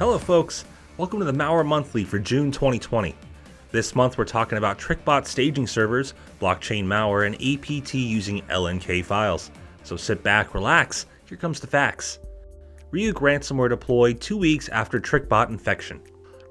Hello folks, welcome to the Malware Monthly for June 2020. This month we're talking about Trickbot staging servers, blockchain malware, and APT using LNK files. So sit back, relax, here comes the facts. Ryuk ransomware deployed 2 weeks after Trickbot infection.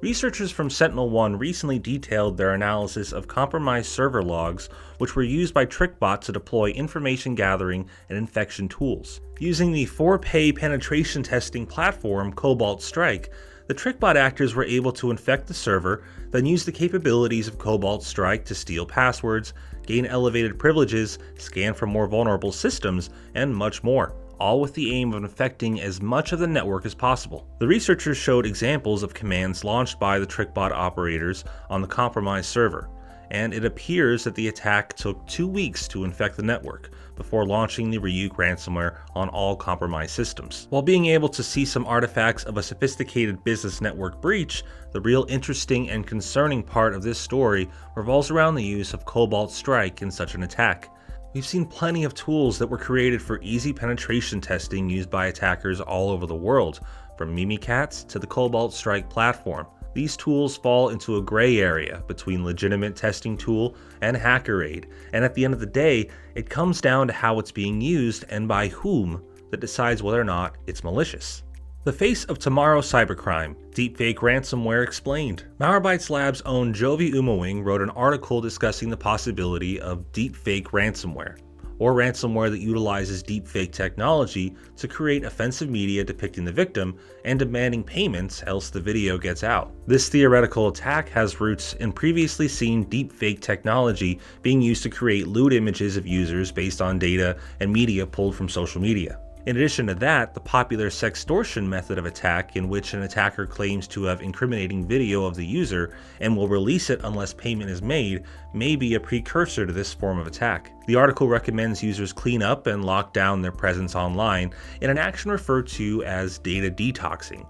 Researchers from SentinelOne recently detailed their analysis of compromised server logs, which were used by Trickbot to deploy information gathering and infection tools. Using the for-pay penetration testing platform Cobalt Strike, the Trickbot actors were able to infect the server, then use the capabilities of Cobalt Strike to steal passwords, gain elevated privileges, scan for more vulnerable systems, and much more, all with the aim of infecting as much of the network as possible. The researchers showed examples of commands launched by the Trickbot operators on the compromised server, and it appears that the attack took 2 weeks to infect the network, before launching the Ryuk ransomware on all compromised systems. While being able to see some artifacts of a sophisticated business network breach, the real interesting and concerning part of this story revolves around the use of Cobalt Strike in such an attack. We've seen plenty of tools that were created for easy penetration testing used by attackers all over the world, from Mimikatz to the Cobalt Strike platform. These tools fall into a gray area between legitimate testing tool and hacker aid, and at the end of the day, it comes down to how it's being used and by whom that decides whether or not it's malicious. The face of tomorrow's cybercrime, Deepfake ransomware explained. VideoBytes Labs' own Jovi Umawing wrote an article discussing the possibility of deepfake ransomware, or ransomware that utilizes deepfake technology to create offensive media depicting the victim and demanding payments else the video gets out. This theoretical attack has roots in previously seen deepfake technology being used to create lewd images of users based on data and media pulled from social media. In addition to that, the popular sextortion method of attack, in which an attacker claims to have incriminating video of the user and will release it unless payment is made, may be a precursor to this form of attack. The article recommends users clean up and lock down their presence online in an action referred to as data detoxing,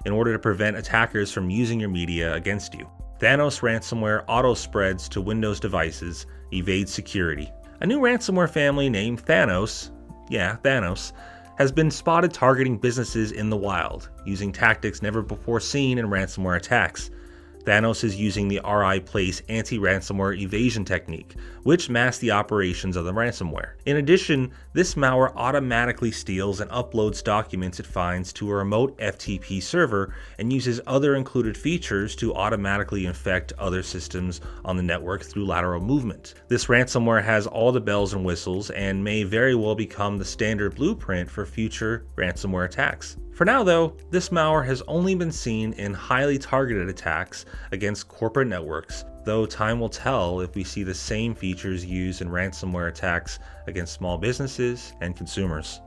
in order to prevent attackers from using your media against you. Thanos ransomware auto-spreads to Windows devices, evades security. A new ransomware family named Thanos, has been spotted targeting businesses in the wild, using tactics never before seen in ransomware attacks. Thanos is using the RI-Place anti-ransomware evasion technique, which masks the operations of the ransomware. In addition, this malware automatically steals and uploads documents it finds to a remote FTP server and uses other included features to automatically infect other systems on the network through lateral movement. This ransomware has all the bells and whistles and may very well become the standard blueprint for future ransomware attacks. For now though, this malware has only been seen in highly targeted attacks against corporate networks, though time will tell if we see the same features used in ransomware attacks against small businesses and consumers.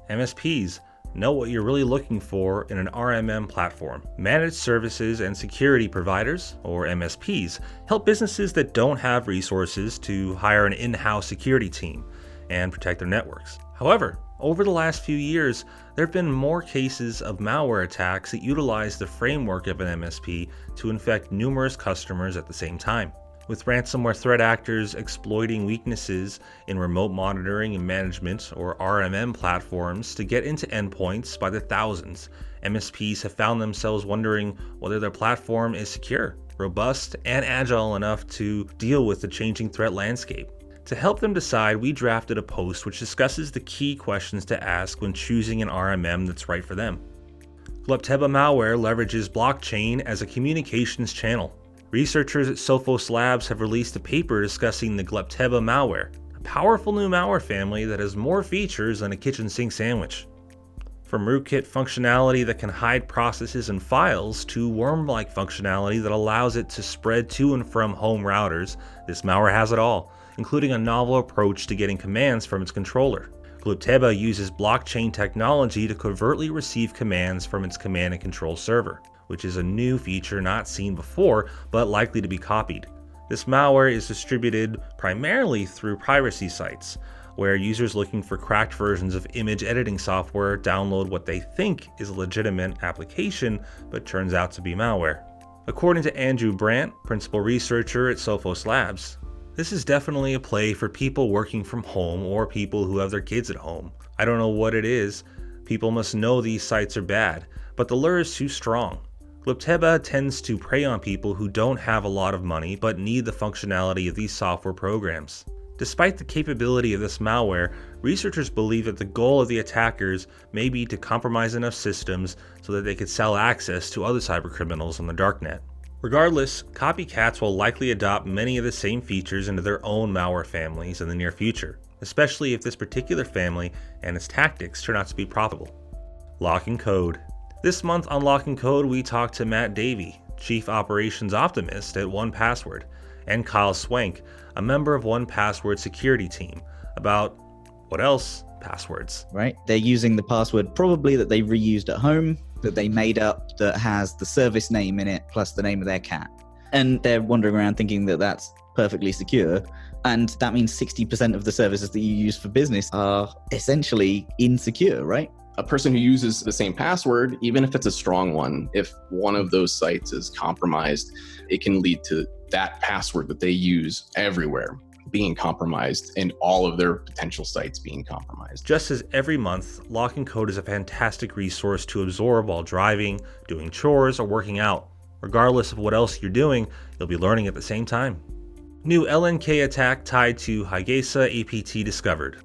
MSPs, know what you're really looking for in an RMM platform. Managed services and security providers, or MSPs, help businesses that don't have resources to hire an in-house security team and protect their networks. However, over the last few years, there have been more cases of malware attacks that utilize the framework of an MSP to infect numerous customers at the same time. With ransomware threat actors exploiting weaknesses in remote monitoring and management, or RMM platforms, to get into endpoints by the thousands, MSPs have found themselves wondering whether their platform is secure, robust, and agile enough to deal with the changing threat landscape. To help them decide, we drafted a post which discusses the key questions to ask when choosing an RMM that's right for them. Glupteba malware leverages blockchain as a communications channel. Researchers at Sophos Labs have released a paper discussing the Glupteba malware, a powerful new malware family that has more features than a kitchen sink sandwich. From rootkit functionality that can hide processes and files to worm-like functionality that allows it to spread to and from home routers, this malware has it all, including a novel approach to getting commands from its controller. Glupteba uses blockchain technology to covertly receive commands from its command and control server, which is a new feature not seen before but likely to be copied. This malware is distributed primarily through piracy sites, where users looking for cracked versions of image editing software download what they think is a legitimate application but turns out to be malware. According to Andrew Brandt, principal researcher at Sophos Labs, this is definitely a play for people working from home or people who have their kids at home. I don't know what it is, People must know these sites are bad, but the lure is too strong. Glupteba tends to prey on people who don't have a lot of money but need the functionality of these software programs. Despite the capability of this malware, researchers believe that the goal of the attackers may be to compromise enough systems so that they could sell access to other cybercriminals on the darknet. Regardless, copycats will likely adopt many of the same features into their own malware families in the near future, especially if this particular family and its tactics turn out to be profitable. Lock and Code. This month on Lock and Code, we talked to Matt Davey, Chief Operations Optimist at 1Password, and Kyle Swank, a member of 1Password security team, about what else? Passwords. Right? They're using the password probably that they reused at home, that they made up, that has the service name in it plus the name of their cat. And they're wandering around thinking that that's perfectly secure. And that means 60% of the services that you use for business are essentially insecure, right? A person who uses the same password, even if it's a strong one, if one of those sites is compromised, it can lead to that password that they use everywhere being compromised and all of their potential sites being compromised. Just as every month, Lock and Code is a fantastic resource to absorb while driving, doing chores, or working out. Regardless of what else you're doing, you'll be learning at the same time. New LNK attack tied to Higaisa APT Discovered.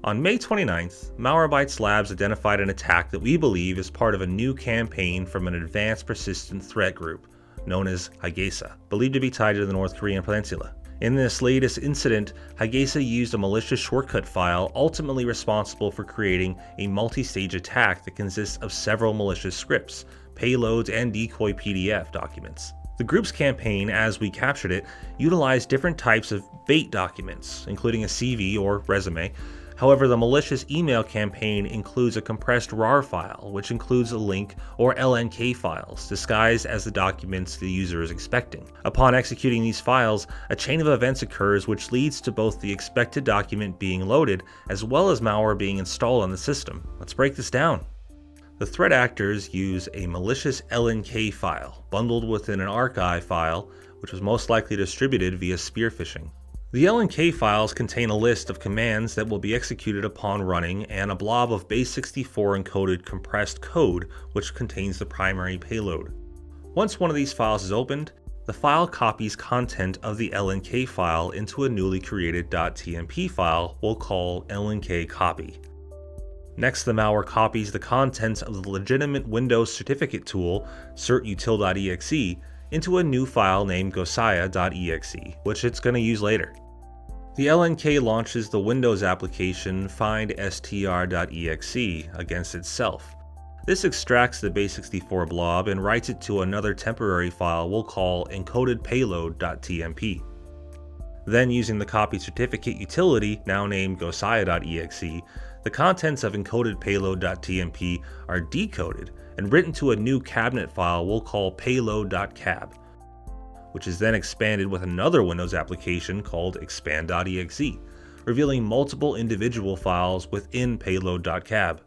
On May 29th, MalwareBytes Labs identified an attack that we believe is part of a new campaign from an advanced persistent threat group known as Higaisa, believed to be tied to the North Korean peninsula. In this latest incident, Higaisa used a malicious shortcut file ultimately responsible for creating a multi-stage attack that consists of several malicious scripts, payloads, and decoy PDF documents. The group's campaign, as we captured it, utilized different types of bait documents, including a CV or resume. However, the malicious email campaign includes a compressed RAR file, which includes a link or LNK files, disguised as the documents the user is expecting. Upon executing these files, a chain of events occurs which leads to both the expected document being loaded, as well as malware being installed on the system. Let's break this down. The threat actors use a malicious LNK file, bundled within an archive file, which was most likely distributed via spear phishing. The LNK files contain a list of commands that will be executed upon running and a blob of base64 encoded compressed code which contains the primary payload. Once one of these files is opened, the file copies content of the LNK file into a newly created .tmp file we'll call LNK copy. Next, the malware copies the contents of the legitimate Windows certificate tool certutil.exe into a new file named gosaya.exe, which it's going to use later. The LNK launches the Windows application findstr.exe against itself. This extracts the base64 blob and writes it to another temporary file we'll call encodedpayload.tmp. Then, using the copy certificate utility, now named gosaya.exe, the contents of encodedpayload.tmp are decoded and written to a new cabinet file we'll call payload.cab, which is then expanded with another Windows application called expand.exe, revealing multiple individual files within payload.cab.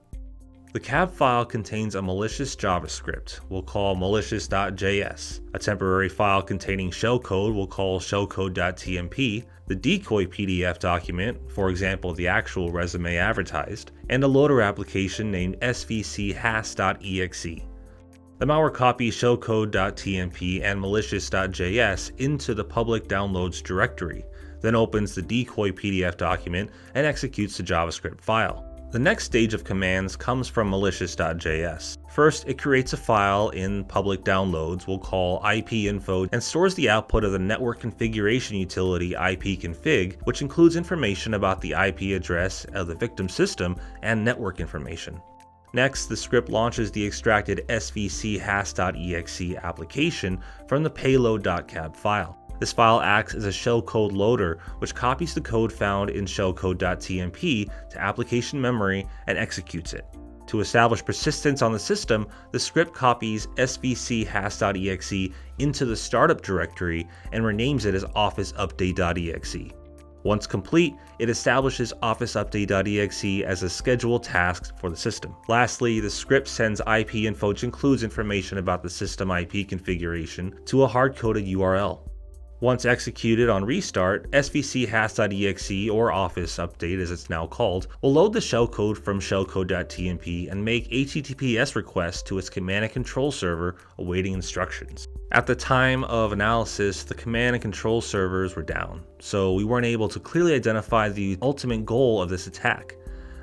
The cab file contains a malicious JavaScript we'll call malicious.js, a temporary file containing shellcode we'll call shellcode.tmp, the decoy PDF document, for example the actual resume advertised, and a loader application named svchas.exe. The malware copies shellcode.tmp and malicious.js into the public downloads directory, then opens the decoy PDF document and executes the JavaScript file. The next stage of commands comes from malicious.js. First, it creates a file in public downloads we'll call ipinfo and stores the output of the network configuration utility ipconfig, which includes information about the IP address of the victim system and network information. Next, the script launches the extracted svchas.exe application from the payload.cab file. This file acts as a shellcode loader, which copies the code found in shellcode.tmp to application memory and executes it. To establish persistence on the system, the script copies svchas.exe into the startup directory and renames it as officeupdate.exe. Once complete, it establishes officeupdate.exe as a scheduled task for the system. Lastly, the script sends ipinfo, which includes information about the system IP configuration, to a hard-coded URL. Once executed on restart, svc-has.exe, or Office Update as it's now called, will load the shellcode from shellcode.tmp and make HTTPS requests to its command and control server awaiting instructions. At the time of analysis, the command and control servers were down, so we weren't able to clearly identify the ultimate goal of this attack.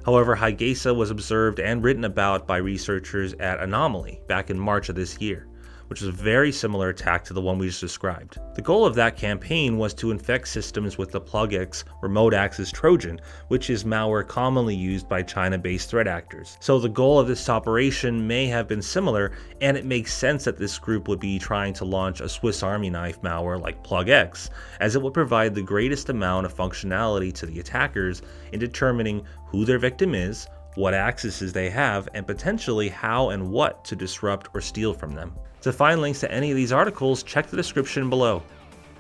However, Higaisa was observed and written about by researchers at Anomaly back in March of this year, which is a very similar attack to the one we just described. The goal of that campaign was to infect systems with the PlugX remote access Trojan, which is malware commonly used by China-based threat actors. So the goal of this operation may have been similar, and it makes sense that this group would be trying to launch a Swiss Army knife malware like PlugX, as it would provide the greatest amount of functionality to the attackers in determining who their victim is, what accesses they have, and potentially how and what to disrupt or steal from them. To find links to any of these articles, check the description below.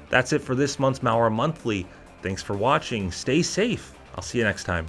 That's it for this month's Malware Monthly. Thanks for watching, stay safe, I'll see you next time.